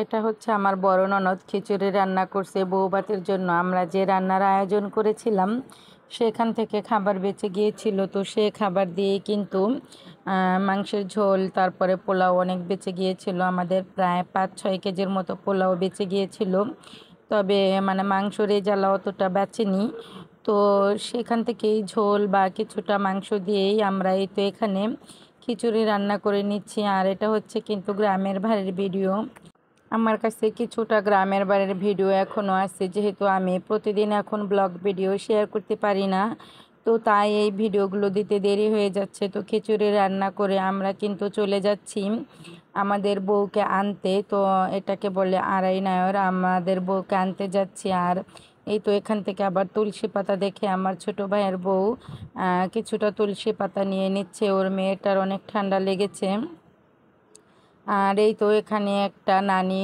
এটা হচ্ছে আমার বড় ননদ খিচুড়ি রান্না করছে বউভাতের জন্য। আমরা যে রান্নার আয়োজন করেছিলাম সেখান থেকে খাবার বেঁচে গিয়েছিল, তো সে খাবার দিয়ে কিন্তু মাংসের ঝোল তারপরে পোলাও অনেক বেঁচে গিয়েছিল। আমাদের প্রায় 5-6 কেজির মতো পোলাও বেঁচে গিয়েছিল, তবে মানে মাংস রেজালা অতটা বেচেনি। তো সেখান থেকেই ঝোল বা কিছুটা মাংস দিয়েই আমরা এই তো এখানে খিচুড়ি রান্না করে নিচ্ছি। আর এটা হচ্ছে কিন্তু গ্রামের বাড়ির ভিডিও। আমার কাছে কিছুটা গ্রামের বাড়ির ভিডিও এখনও আছে, যেহেতু আমি প্রতিদিন এখন ব্লগ ভিডিও শেয়ার করতে পারি না, তো তাই এই ভিডিওগুলো দিতে দেরি হয়ে যাচ্ছে। তো খিচুড়ি রান্না করে আমরা কিন্তু চলে যাচ্ছি আমাদের বউকে আনতে। তো এটাকে বলে আড়াই নায়র, আমাদের বউকে আনতে যাচ্ছি। আর এই তো এখান থেকে আবার তুলসী পাতা দেখে আমার ছোট ভাইয়ের বউ কিছুটা তুলসী পাতা নিয়ে নিচ্ছে, ওর মেয়েটার অনেক ঠান্ডা লেগেছে। আর এই তো এখানে একটা নানি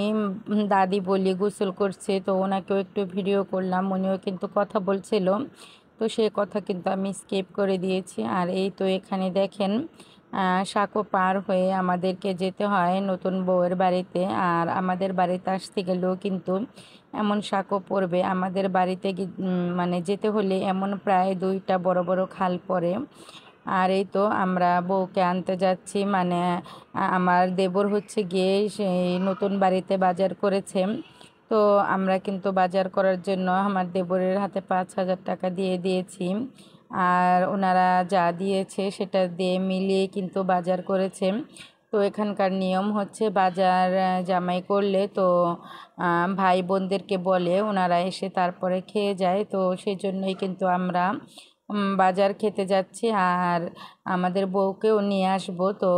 দাদি বলি গোসল করছে, তো ওনাকেও একটু ভিডিও করলাম, উনিও কিন্তু কথা বলছিল, তো সে কথা কিন্তু আমি স্কিপ করে দিয়েছি। আর এই তো এখানে দেখেন সাঁকো পার হয়ে আমাদেরকে যেতে হয় নতুন বউয়ের বাড়িতে। আর আমাদের বাড়িতে আসতে গেলেও কিন্তু এমন সাঁকো পড়বে, আমাদের বাড়িতে মানে যেতে হলে এমন প্রায় 2টা বড় বড় খাল পড়ে। আর এই তো আমরা বউকে আনতে যাচ্ছি, মানে আমার দেবর হচ্ছে গিয়ে সেই নতুন বাড়িতে বাজার করেছে। তো আমরা কিন্তু বাজার করার জন্য আমার দেবরের হাতে 5,000 টাকা দিয়ে দিয়েছি। আর ওনারা যা দিয়েছে সেটা দিয়ে মিলিয়ে কিন্তু বাজার করেছে। তো এখানকার নিয়ম হচ্ছে বাজার জামাই করলে তো ভাই বোনদেরকে বলে, ওনারা এসে তারপরে খেয়ে যায়। তো সেই জন্যই কিন্তু আমরা বাজার খেতে যাচ্ছি আর আমাদের বউকেও নিয়ে আসবো। তো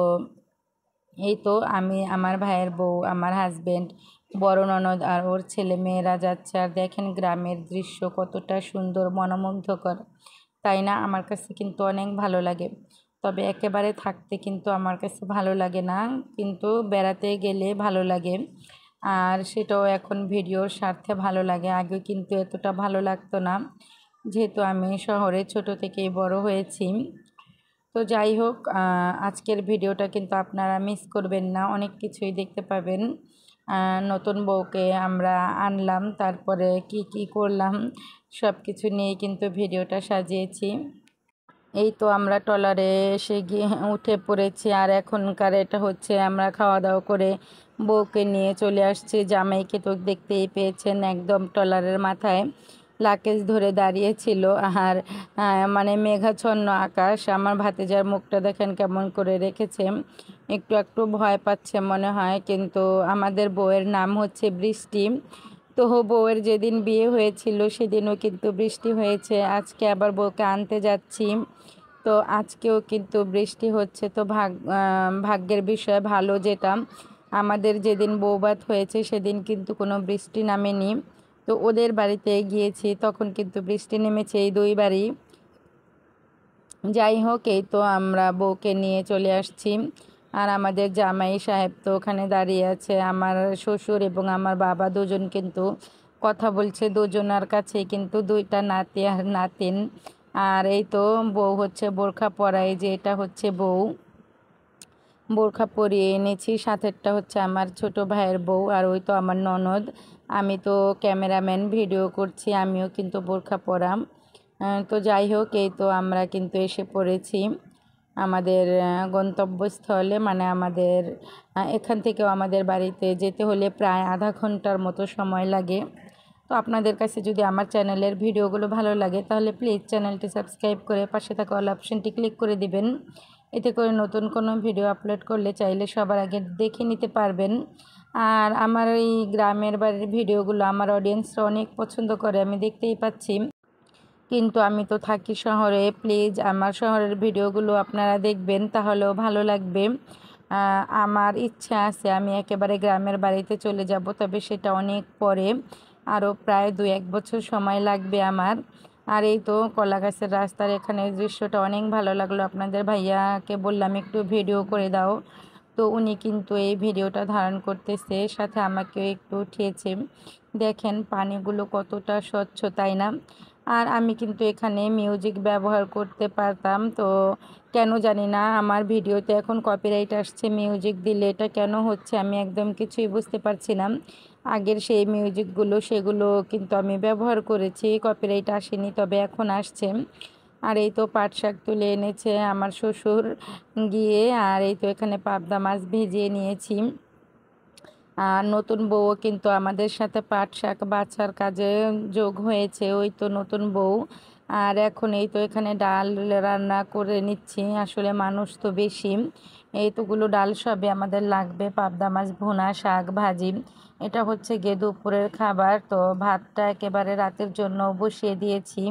এই তো আমি, আমার ভাইয়ের বউ, আমার হাজবেন্ড, বড় ননদ আর ওর ছেলে মেয়েরা যাচ্ছে। আর দেখেন গ্রামের দৃশ্য কতটা সুন্দর, মনোমুগ্ধকর, তাই না? আমার কাছে কিন্তু অনেক ভালো লাগে, তবে একেবারে থাকতে কিন্তু আমার কাছে ভালো লাগে না, কিন্তু বেড়াতে গেলে ভালো লাগে। আর সেটাও এখন ভিডিওর স্বার্থে ভালো লাগে, আগে কিন্তু এতটা ভালো লাগতো না, যেহেতু আমি শহরে ছোট থেকেই বড় হয়েছি। তো যাই হোক, আজকের ভিডিওটা কিন্তু আপনারা মিস করবেন না, অনেক কিছুই দেখতে পাবেন। নতুন বউকে আমরা আনলাম, তারপরে কি কি করলাম সব কিছু নিয়ে কিন্তু ভিডিওটা সাজিয়েছি। এই তো আমরা ট্রলারে এসে গিয়ে উঠে পড়েছি। আর এখনকার এটা হচ্ছে আমরা খাওয়া দাওয়া করে বউকে নিয়ে চলে আসছি। জামাইকে তো দেখতেই পেয়েছেন, একদম ট্রলারের মাথায় লাকেজ ধরে দাঁড়িয়েছিল। আর মানে মেঘাচ্ছন্ন আকাশ। আমার ভাতিজার মুখটা দেখেন কেমন করে রেখেছে, একটু একটু ভয় পাচ্ছে মনে হয়। কিন্তু আমাদের বউয়ের নাম হচ্ছে বৃষ্টি। তো বউয়ের যেদিন বিয়ে হয়েছিল সেদিনও কিন্তু বৃষ্টি হয়েছে, আজকে আবার বউকে আনতে যাচ্ছি, তো আজকেও কিন্তু বৃষ্টি হচ্ছে। তো ভাগ্যের বিষয় ভালো, যেটা আমাদের যেদিন বৌভাত হয়েছে সেদিন কিন্তু কোনো বৃষ্টি নামেনি। তো ওদের বাড়িতে গিয়েছি, তখন কিন্তু বৃষ্টি নেমেছে এই 2 বারই। যাই হোক, এই তো আমরা বউকে নিয়ে চলে আসছি। আর আমাদের জামাই সাহেব তো ওখানে দাঁড়িয়ে আছে, আমার শ্বশুর এবং আমার বাবা দুজন কিন্তু কথা বলছে, দুজনার কাছে কিন্তু 2টা নাতি আর নাতিন। আর এই তো বউ হচ্ছে বোরখা পরাই, যে এটা হচ্ছে বউ, বোরখা পরিয়ে এনেছি। সাথেরটা হচ্ছে আমার ছোট ভাইয়ের বউ, আর ওই তো আমার ননদ। আমি তো ক্যামেরাম্যান, ভিডিও করছি, আমিও কিন্তু বোরখা পরাম। তো যাই হোক, এই তো আমরা কিন্তু এসে পড়েছি আমাদের গন্তব্যস্থলে, মানে আমাদের এখান থেকেও আমাদের বাড়িতে যেতে হলে প্রায় আধা ঘন্টার মতো সময় লাগে। তো আপনাদের কাছে যদি আমার চ্যানেলের ভিডিওগুলো ভালো লাগে তাহলে প্লিজ চ্যানেলটি সাবস্ক্রাইব করে পাশে থাকা অল অপশনটি ক্লিক করে দিবেন, এতে করে নতুন কোনো ভিডিও আপলোড করলে চাইলে সবার আগে দেখে নিতে পারবেন। আর আমার এই গ্রামের বাড়ির ভিডিওগুলো আমার অডিয়েন্সরা অনেক পছন্দ করে, আমি দেখতেই পাচ্ছি। কিন্তু আমি তো থাকি শহরে, প্লিজ আমার শহরের ভিডিওগুলো আপনারা দেখবেন, তাহলেও ভালো লাগবে। আমার ইচ্ছা আছে আমি একেবারে গ্রামের বাড়িতে চলে যাব, তবে সেটা অনেক পরে, আরও প্রায় 2-1 বছর সময় লাগবে আমার। আর এই তো কলা গাছের রাস্তার এখানে দৃশ্যটা অনেক ভালো লাগলো, আপনাদের ভাইয়াকে বললাম একটু ভিডিও করে দাও, তো উনি কিন্তু এই ভিডিওটা ধারণ করতেছে, সাথে আমাকেও একটু উঠিয়েছে। দেখেন পানিগুলো কতটা স্বচ্ছ, তাই না? আর আমি কিন্তু এখানে মিউজিক ব্যবহার করতে পারতাম, তো কেন জানি না আমার ভিডিওতে এখন কপিরাইট আসছে। মিউজিক দিলে এটা কেন হচ্ছে আমি একদম কিছুই বুঝতে পারছি না। আগের সেই মিউজিকগুলো সেগুলো কিন্তু আমি ব্যবহার করেছি, কপিরাইট আসেনি, তবে এখন আসছে। আর এই তো পাট শাক তুলে এনেছে আমার শ্বশুর গিয়ে, আর এই তো এখানে পাবদা মাছ ভেজিয়ে নিয়েছি। আর নতুন বউও কিন্তু আমাদের সাথে পাট শাক বাছার কাজে যোগ হয়েছে, ওই তো নতুন বউ। আর এখন এই তো এখানে ডাল রান্না করে নিচ্ছি, আসলে মানুষ তো বেশি, এইতোগুলো ডাল সবই আমাদের লাগবে। পাবদা মাছ ভুনা, শাক ভাজি, এটা হচ্ছে গিয়ে দুপুরের খাবার। তো ভাতটা একেবারে রাতের জন্য বসিয়ে দিয়েছি।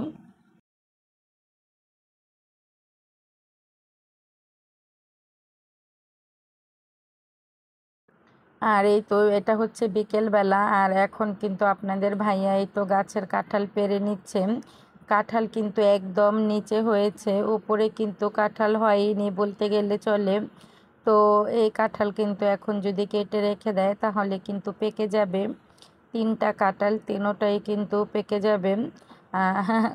আর এই তো এটা হচ্ছে বিকেলবেলা, আর এখন কিন্তু আপনাদের ভাইয়া এই তো গাছের কাঁঠাল পেড়ে নিচ্ছে। কাঁঠাল কিন্তু একদম নিচে হয়েছে, উপরে কিন্তু কাঁঠাল হয়নি বলতে গেলে চলে। তো এই কাঁঠাল কিন্তু এখন যদি কেটে রেখে দেয় তাহলে কিন্তু পেকে যাবে। 3টা কাঁঠাল, তিনোটাই কিন্তু পেকে যাবে। আহ,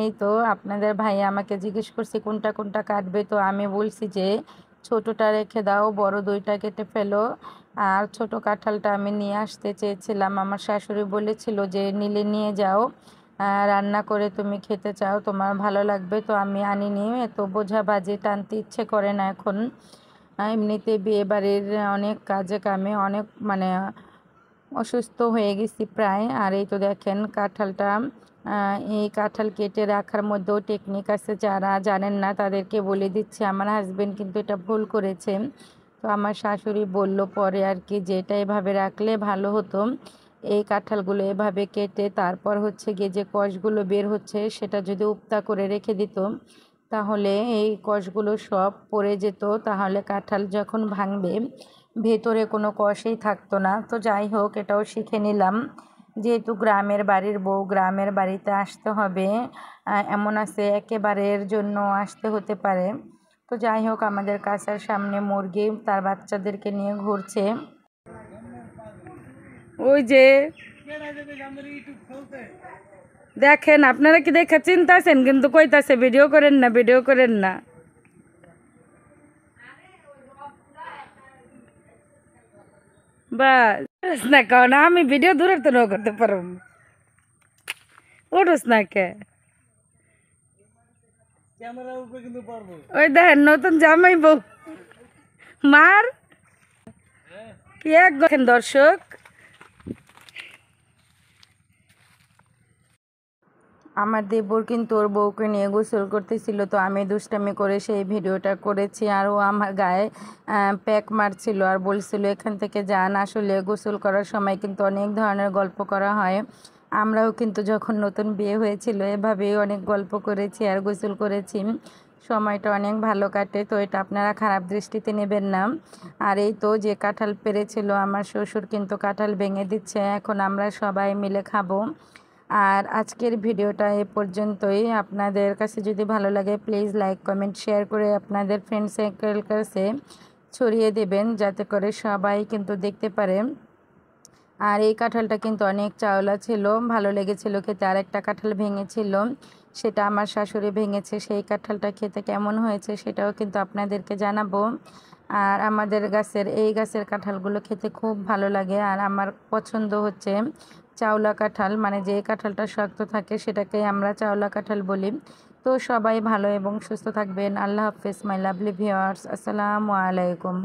এই তো আপনাদের ভাই আমাকে জিজ্ঞেস করছে কোনটা কোনটা কাটবে, তো আমি বলছি যে ছোটোটা রেখে দাও, বড় 2টা কেটে ফেলো। আর ছোট কাঁঠালটা আমি নিয়ে আসতে চেয়েছিলাম, আমার শাশুড়ি বলেছিল যে নিলে নিয়ে যাও, রান্না করে তুমি খেতে চাও, তোমার ভালো লাগবে। তো আমি আনিনি, এত বোঝা বাজি টানতে ইচ্ছে করে না এখন। এমনিতে বিয়ে বাড়ির অনেক কাজে কামে অনেক মানে অসুস্থ হয়ে গেছি প্রায়। আর এই তো দেখেন কাঁঠালটা, এই কাঁঠাল কেটে রাখার মধ্যেও টেকনিক আছে, যারা জানেন না তাদেরকে বলে দিচ্ছে। আমার হাজবেন্ড কিন্তু এটা ভুল করেছে, তো আমার শাশুড়ি বলল পরে আর কি যে এটা এভাবে রাখলে ভালো হতো। এই কাঁঠালগুলো এভাবে কেটে তারপর হচ্ছে গিয়ে যে কষগুলো বের হচ্ছে সেটা যদি উপতা করে রেখে দিত তাহলে এই কষগুলো সব পড়ে যেত, তাহলে কাঁঠাল যখন ভাঙবে ভেতরে কোনো কষই থাকতো না। তো যাই হোক, এটাও শিখে নিলাম, যেহেতু গ্রামের বাড়ির বউ, গ্রামের বাড়িতে আসতে হবে, এমন আছে একেবারের জন্য আসতে হতে পারে। তো যাই হোক, আমাদের কাছের সামনে মুরগি তার বাচ্চাদেরকে নিয়ে ঘুরছে। ওই যে দেখেন, আপনারা কি দেখে চিন্তাছেন, কিন্তু কইতাছে ভিডিও করেন না, ভিডিও করেন না। বাস না কারণ আমি ভিডিও দূরের তো করতে পারব, ওঠোস না কে। ওই দেখেন নতুন জামাই বউ মার কি এক দেখেন দর্শক। আমার দেবর কিন্তু ওর বউকে নিয়ে গোসল করতেছিল, তো আমি দুষ্টামি করে সেই ভিডিওটা করেছি। আর ও আমার গায়ে প্যাক মারছিল আর বলছিল এখান থেকে যান। আসলে গোসল করার সময় কিন্তু অনেক ধরনের গল্প করা হয়, আমরাও কিন্তু যখন নতুন বিয়ে হয়েছিল এভাবেই অনেক গল্প করেছি আর গোসল করেছি, সময়টা অনেক ভালো কাটে। তো এটা আপনারা খারাপ দৃষ্টিতে নেবেন না। আর এই তো যে কাঁঠাল পেরেছিল আমার শ্বশুর কিন্তু কাঁঠাল ভেঙে দিচ্ছে, এখন আমরা সবাই মিলে খাবো। আর আজকের ভিডিওটা এ পর্যন্তই। আপনাদের কাছে যদি ভালো লাগে প্লিজ লাইক কমেন্ট শেয়ার করে আপনাদের ফ্রেন্ড সার্কেল কাছে ছড়িয়ে দেবেন, যাতে করে সবাই কিন্তু দেখতে পারে। আর এই কাঁঠালটা কিন্তু অনেক চাওলা ছিল, ভালো লেগেছিল খেতে। আর একটা কাঁঠাল ভেঙেছিল, সেটা আমার শাশুড়ি ভেঙেছে। সেই কাঁঠালটা খেতে কেমন হয়েছে সেটাও কিন্তু আপনাদেরকে জানাবো। আর আমাদের গাছের এই গাছের কাঁঠালগুলো খেতে খুব ভালো লাগে। আর আমার পছন্দ হচ্ছে চাওলা কাঁঠাল, মানে যে কাঁঠালটা শক্ত থাকে সেটাকেই আমরা চাওলা কাঁঠাল বলি। তো সবাই ভালো এবং সুস্থ থাকবেন। আল্লাহ হাফেজ মাই লাভলি ভিউয়ার্স, আসসালামু আলাইকুম।